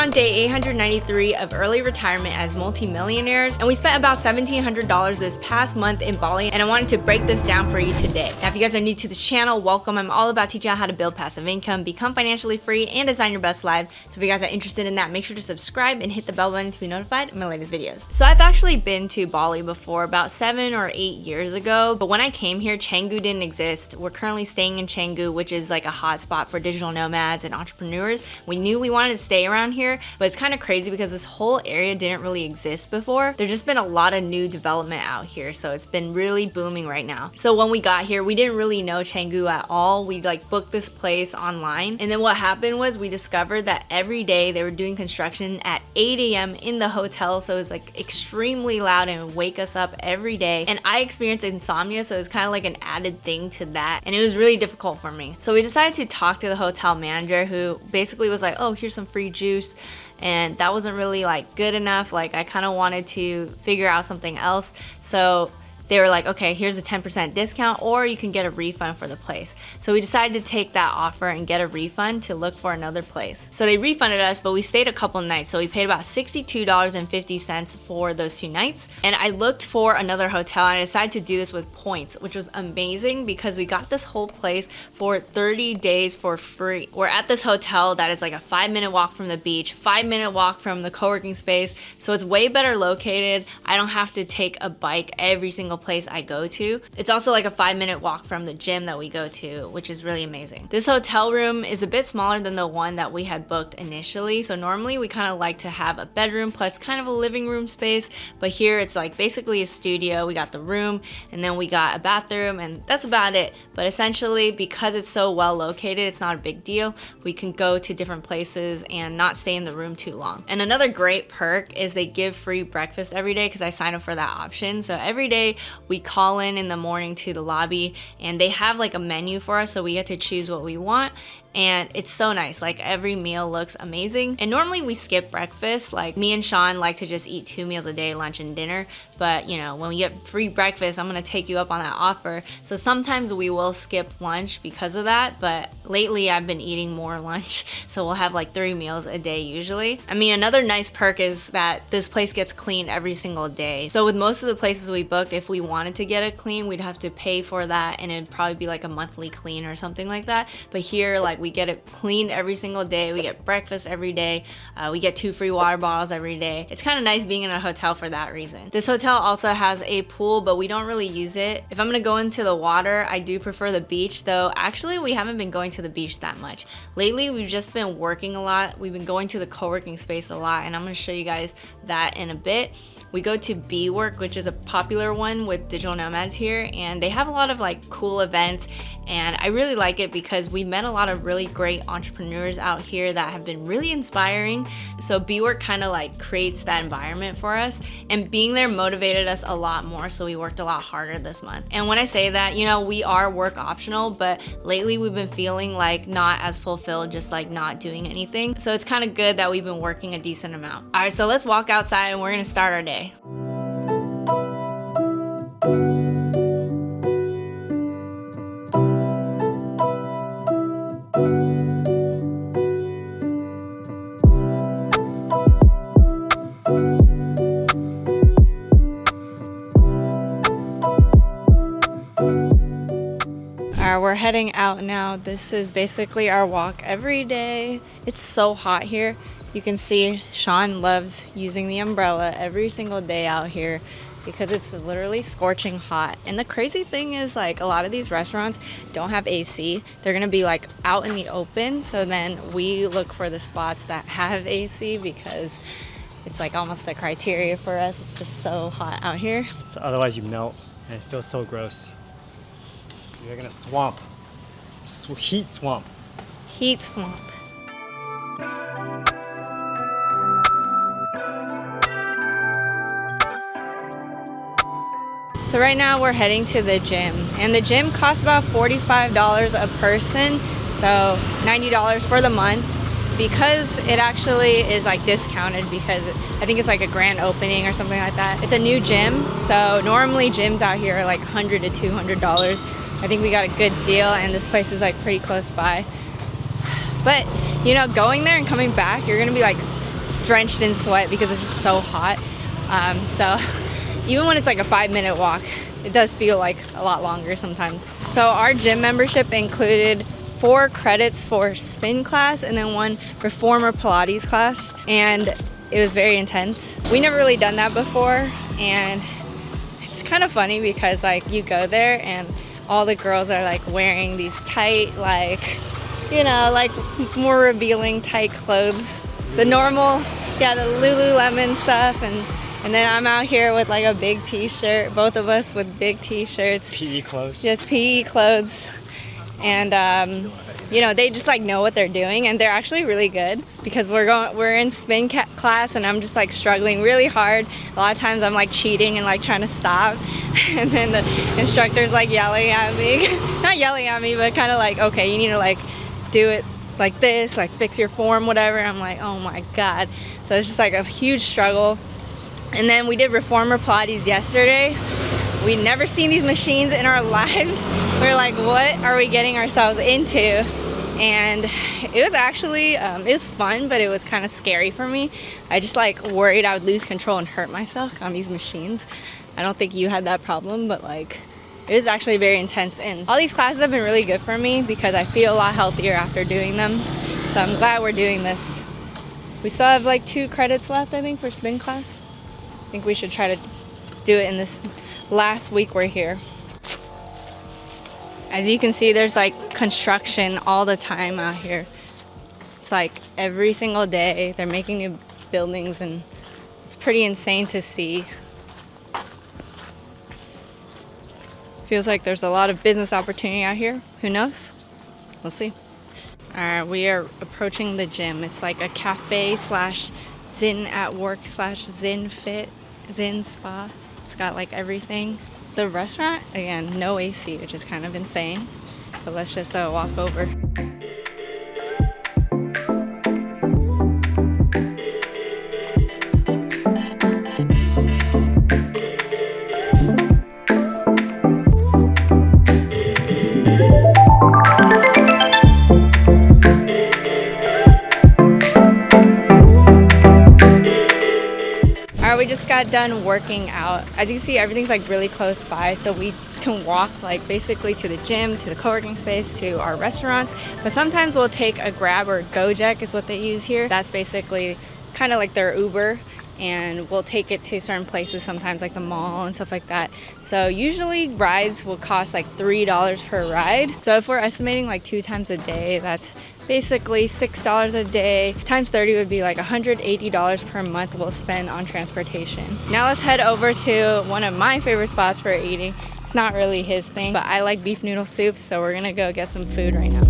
on day 893 of early retirement as multimillionaires, and we spent about $1,700 this past month in Bali, and I wanted to break this down for you today. Now, if you guys are new to this channel, welcome. I'm all about teaching you how to build passive income, become financially free, and design your best lives. So if you guys are interested in that, make sure to subscribe and hit the bell button to be notified of my latest videos. So I've actually been to Bali before about 7 or 8 years ago, but when I came here, Canggu didn't exist. We're currently staying in Canggu, which is like a hot spot for digital nomads and entrepreneurs. We knew we wanted to stay around here, but it's kind of crazy because this whole area didn't really exist before. There's just been a lot of new development out here, so it's been really booming right now. So when we got here, we didn't really know Canggu at all. We like booked this place online, and then what happened was we discovered that every day they were doing construction at 8 a.m. in the hotel, so it was like extremely loud and would wake us up every day. And I experienced insomnia, so it was kind of like an added thing to that, and it was really difficult for me. So we decided to talk to the hotel manager, who basically was like, oh, here's some free juice, and that wasn't really like good enough. Like, I kind of wanted to figure out something else, so they were like, okay, here's a 10% discount, or you can get a refund for the place. So we decided to take that offer and get a refund to look for another place. So they refunded us, but we stayed a couple nights. So we paid about $62.50 for those 2 nights. And I looked for another hotel, and I decided to do this with points, which was amazing because we got this whole place for 30 days for free. We're at this hotel that is like a 5-minute walk from the beach, 5-minute walk from the co-working space. So it's way better located. I don't have to take a bike every single place I go to. It's also like a 5-minute walk from the gym that we go to, which is really amazing. This hotel room is a bit smaller than the one that we had booked initially. So normally we kind of like to have a bedroom plus kind of a living room space, but here it's like basically a studio. We got the room, and then we got a bathroom, and that's about it. But essentially, because it's so well located, it's not a big deal. We can go to different places and not stay in the room too long. And another great perk is they give free breakfast every day, because I signed up for that option. So every day we call in the morning to the lobby, and they have like a menu for us, so we get to choose what we want. And it's so nice. Like, every meal looks amazing. And normally we skip breakfast. Like, me and Sean like to just eat 2 meals a day, lunch and dinner. But you know, when we get free breakfast, I'm gonna take you up on that offer. So sometimes we will skip lunch because of that, but lately I've been eating more lunch, so we'll have like 3 meals a day usually. I mean, another nice perk is that this place gets cleaned every single day. So with most of the places we booked, if we wanted to get it clean, we'd have to pay for that, and it'd probably be like a monthly clean or something like that. But here, like, we get it cleaned every single day. We get breakfast every day. We get 2 free water bottles every day. It's kind of nice being in a hotel for that reason. This hotel also has a pool, but we don't really use it. If I'm gonna go into the water, I do prefer the beach, though actually we haven't been going to the beach that much. Lately, we've just been working a lot. We've been going to the co-working space a lot, and I'm gonna show you guys that in a bit. We go to BeWork, which is a popular one with digital nomads here, and they have a lot of like cool events, and I really like it because we met a lot of really great entrepreneurs out here that have been really inspiring. So BeWork kind of like creates that environment for us, and being there motivated us a lot more, so we worked a lot harder this month. And when I say that, you know, we are work optional, but lately we've been feeling like not as fulfilled, just like not doing anything. So it's kind of good that we've been working a decent amount. All right, so let's walk outside and we're gonna start our day. We're heading out now. This is basically our walk every day. It's so hot here. You can see Sean loves using the umbrella every single day out here because it's literally scorching hot. And the crazy thing is, like, a lot of these restaurants don't have AC. They're gonna be like out in the open, so then we look for the spots that have AC because it's like almost a criteria for us. It's just so hot out here. So otherwise you melt and it feels so gross. You're gonna swamp. Heat swamp. Heat swamp. So right now we're heading to the gym, and the gym costs about $45 a person, so $90 for the month. Because it actually is like discounted, because I think it's like a grand opening or something like that. It's a new gym, so normally gyms out here are like $100 to $200. I think we got a good deal, and this place is like pretty close by. But you know, going there and coming back, you're gonna be like drenched in sweat because it's just so hot. So even when it's like a 5-minute walk, it does feel like a lot longer sometimes. So our gym membership included 4 credits for spin class and then 1 reformer Pilates class, and it was very intense. We never really done that before, and it's kind of funny because like you go there and all the girls are like wearing these tight, like, you know, like more revealing tight clothes. The normal, yeah, the Lululemon stuff, and then I'm out here with like a big t-shirt, both of us with big t-shirts. PE clothes. Just PE clothes. And you know, they just like know what they're doing, and they're actually really good because we're in spin class, and I'm just like struggling really hard. A lot of times I'm like cheating and like trying to stop, and then the instructor's like yelling at me. Not yelling at me, but kind of like, okay, you need to like do it like this, like fix your form, whatever. I'm like, oh my God. So it's just like a huge struggle. And then we did reformer Pilates yesterday. We'd never seen these machines in our lives. We were like, what are we getting ourselves into? And it was actually, it was fun, but it was kind of scary for me. I just like worried I would lose control and hurt myself on these machines. I don't think you had that problem, but like, it was actually very intense. And all these classes have been really good for me because I feel a lot healthier after doing them. So I'm glad we're doing this. We still have like 2 credits left, I think, for spin class. I think we should try to do it in this last week we're here. As you can see, there's like construction all the time out here. It's like every single day they're making new buildings, and it's pretty insane to see. Feels like there's a lot of business opportunity out here. Who knows? We'll see. Alright, we are approaching the gym. It's like a cafe slash Zen at work slash Zen fit, Zen spa. It's got like everything. The restaurant, again, no AC, which is kind of insane. But let's just walk over. We just got done working out. As you can see, everything's like really close by, so we can walk like basically to the gym, to the co-working space, to our restaurants. But sometimes we'll take a Grab or Gojek is what they use here. That's basically kind of like their Uber, and we'll take it to certain places, sometimes like the mall and stuff like that. So usually rides will cost like $3 per ride. So if we're estimating like 2 times a day, that's basically $6 a day. Times 30 would be like $180 per month we'll spend on transportation. Now let's head over to one of my favorite spots for eating. It's not really his thing, but I like beef noodle soup, so we're gonna go get some food right now.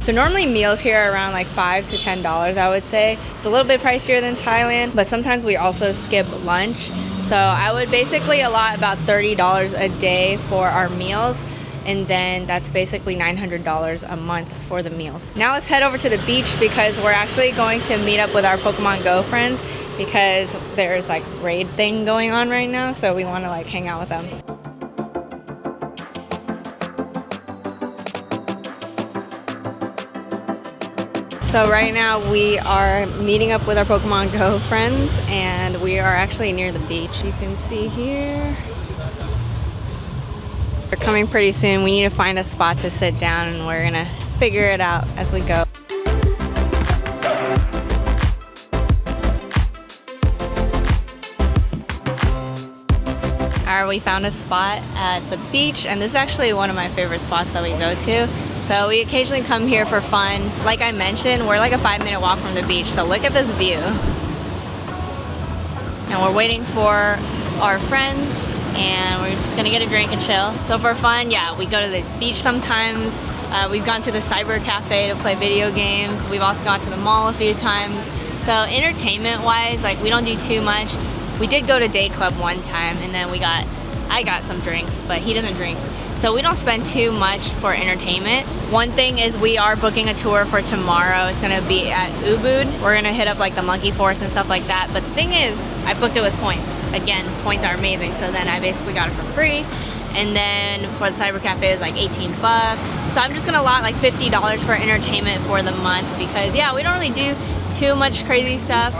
So normally meals here are around like $5 to $10, I would say. It's a little bit pricier than Thailand, but sometimes we also skip lunch. So I would basically allot about $30 a day for our meals, and then that's basically $900 a month for the meals. Now let's head over to the beach because we're actually going to meet up with our Pokemon Go friends because there's like raid thing going on right now, so we want to like hang out with them. So right now we are meeting up with our Pokemon Go friends, and we are actually near the beach. You can see here. We're coming pretty soon. We need to find a spot to sit down, and we're gonna figure it out as we go. Alright, we found a spot at the beach, and this is actually one of my favorite spots that we go to. So we occasionally come here for fun. Like I mentioned, we're like a 5-minute walk from the beach, so look at this view. And we're waiting for our friends, and we're just gonna get a drink and chill. So for fun, yeah, we go to the beach sometimes. We've gone to the cyber cafe to play video games. We've also gone to the mall a few times. So entertainment-wise, like we don't do too much. We did go to day club one time, and then I got some drinks, but he doesn't drink. So we don't spend too much for entertainment. One thing is we are booking a tour for tomorrow. It's gonna be at Ubud. We're gonna hit up like the monkey forest and stuff like that. But the thing is, I booked it with points. Again, points are amazing. So then I basically got it for free. And then for the cyber cafe is like 18 bucks. So I'm just gonna allot like $50 for entertainment for the month because yeah, we don't really do too much crazy stuff.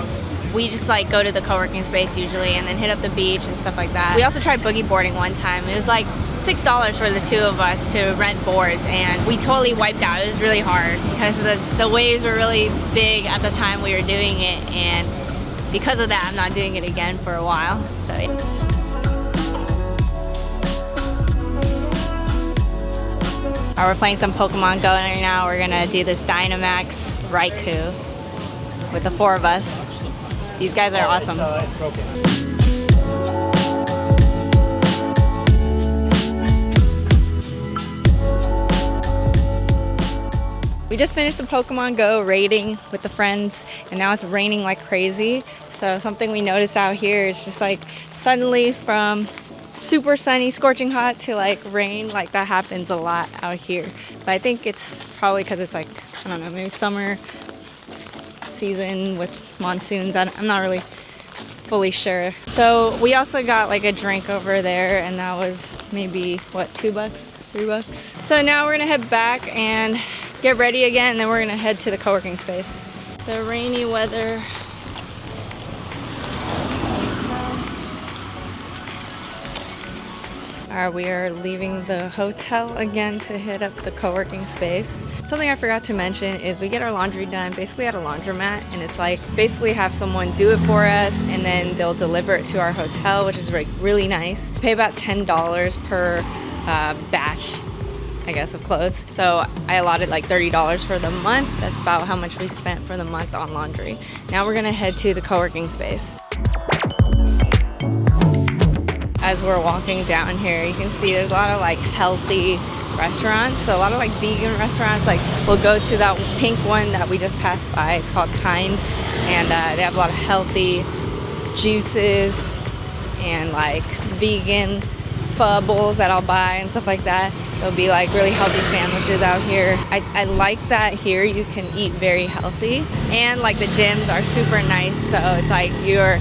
We just like go to the co-working space usually and then hit up the beach and stuff like that. We also tried boogie boarding one time. It was like $6 for the two of us to rent boards, and we totally wiped out. It was really hard because the waves were really big at the time we were doing it, and because of that I'm not doing it again for a while. So we're playing some Pokemon Go right now. We're gonna do this Dynamax Raikou with the 4 of us. These guys are awesome. It's broken. We just finished the Pokemon Go raiding with the friends, and now it's raining like crazy. So something we noticed out here is just like suddenly from super sunny, scorching hot to like rain, like that happens a lot out here. But I think it's probably because it's like, I don't know, maybe summer season with monsoons. I'm not really fully sure. So we also got like a drink over there, and that was maybe what, $2, $3. So now we're gonna head back and get ready again, and then we're gonna head to the co-working space. The rainy weather. We are leaving the hotel again to hit up the co-working space. Something I forgot to mention is we get our laundry done basically at a laundromat, and it's like basically have someone do it for us and then they'll deliver it to our hotel, which is like really nice. We pay about $10 per batch, I guess, of clothes. So I allotted like $30 for the month. That's about how much we spent for the month on laundry. Now we're gonna head to the co-working space. As we're walking down here, you can see there's a lot of like healthy restaurants. So a lot of like vegan restaurants, like we'll go to that pink one that we just passed by. It's called Kind, and they have a lot of healthy juices and like vegan pho bowls that I'll buy and stuff like that. There'll be like really healthy sandwiches out here. I like that here you can eat very healthy, and like the gyms are super nice, so it's like you're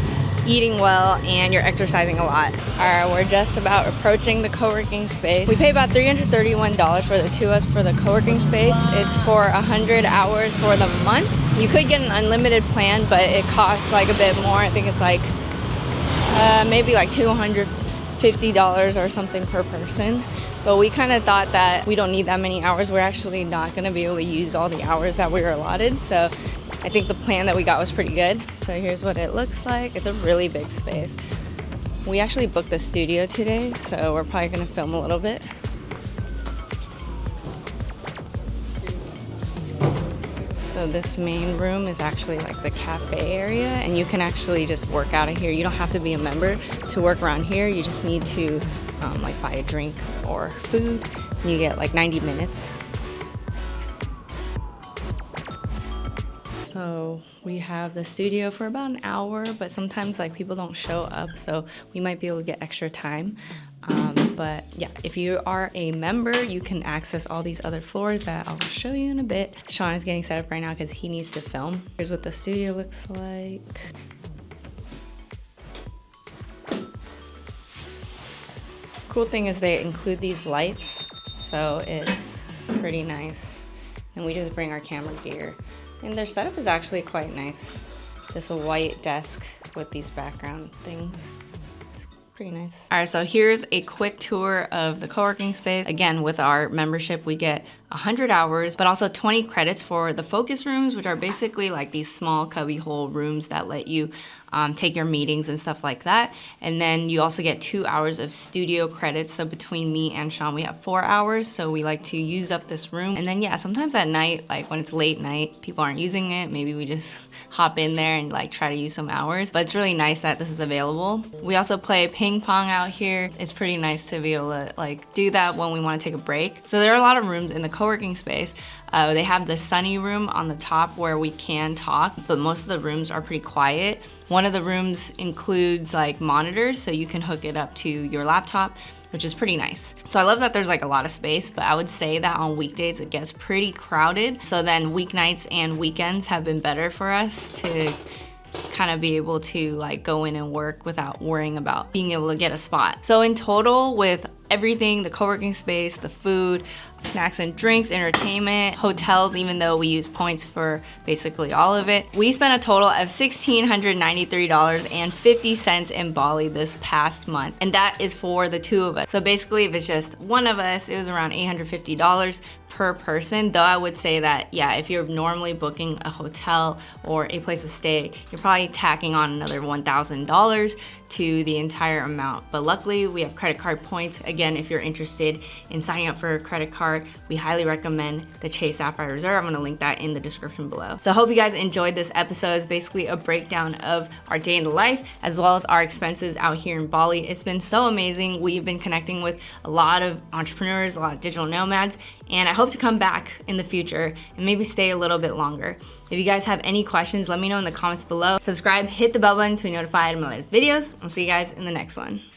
eating well and you're exercising a lot. Alright, we're just about approaching the co-working space. We pay about $331 for the 2 of us for the co-working space. It's for 100 hours for the month. You could get an unlimited plan, but it costs like a bit more. I think it's like maybe like $250 or something per person. But we kind of thought that we don't need that many hours. We're actually not going to be able to use all the hours that we were allotted. So I think the plan that we got was pretty good. So here's what it looks like. It's a really big space. We actually booked the studio today, so we're probably gonna film a little bit. So this main room is actually like the cafe area, and you can actually just work out of here. You don't have to be a member to work around here. You just need to like buy a drink or food, and you get like 90 minutes. So we have the studio for about an hour, but sometimes like people don't show up, so we might be able to get extra time. But yeah, if you are a member, you can access all these other floors that I'll show you in a bit. Sean is getting set up right now because he needs to film. Here's what the studio looks like. Cool thing is they include these lights, so it's pretty nice. And we just bring our camera gear. And their setup is actually quite nice. This white desk with these background things. It's pretty nice. All right, so here's a quick tour of the co-working space. Again, with our membership, we get 100 hours, but also 20 credits for the focus rooms, which are basically like these small cubbyhole rooms that let you take your meetings and stuff like that. And then you also get 2 hours of studio credits. So between me and Sean, we have 4 hours. So we like to use up this room. And then yeah, sometimes at night, like when it's late night, people aren't using it. Maybe we just hop in there and like try to use some hours. But it's really nice that this is available. We also play ping pong out here. It's pretty nice to be able to like do that when we want to take a break. So there are a lot of rooms in the co-working space, they have the sunny room on the top where we can talk, but most of the rooms are pretty quiet. One of the rooms includes like monitors, so you can hook it up to your laptop, which is pretty nice. So I love that there's like a lot of space, but I would say that on weekdays it gets pretty crowded. So then weeknights and weekends have been better for us to kind of be able to like go in and work without worrying about being able to get a spot. So in total, with everything, the co-working space, the food, snacks and drinks, entertainment, hotels, even though we use points for basically all of it, we spent a total of $1,693.50 in Bali this past month. And that is for the two of us. So basically, if it's just one of us, it was around $850 per person. Though I would say that, yeah, if you're normally booking a hotel or a place to stay, you're probably tacking on another $1,000 to the entire amount. But luckily, we have credit card points. Again, if you're interested in signing up for a credit card, we highly recommend the Chase Sapphire Reserve. I'm gonna link that in the description below. So I hope you guys enjoyed this episode. It's basically a breakdown of our day in the life, as well as our expenses out here in Bali. It's been so amazing. We've been connecting with a lot of entrepreneurs, a lot of digital nomads, and I hope to come back in the future and maybe stay a little bit longer. If you guys have any questions, let me know in the comments below. Subscribe, hit the bell button to be notified of my latest videos. I'll see you guys in the next one.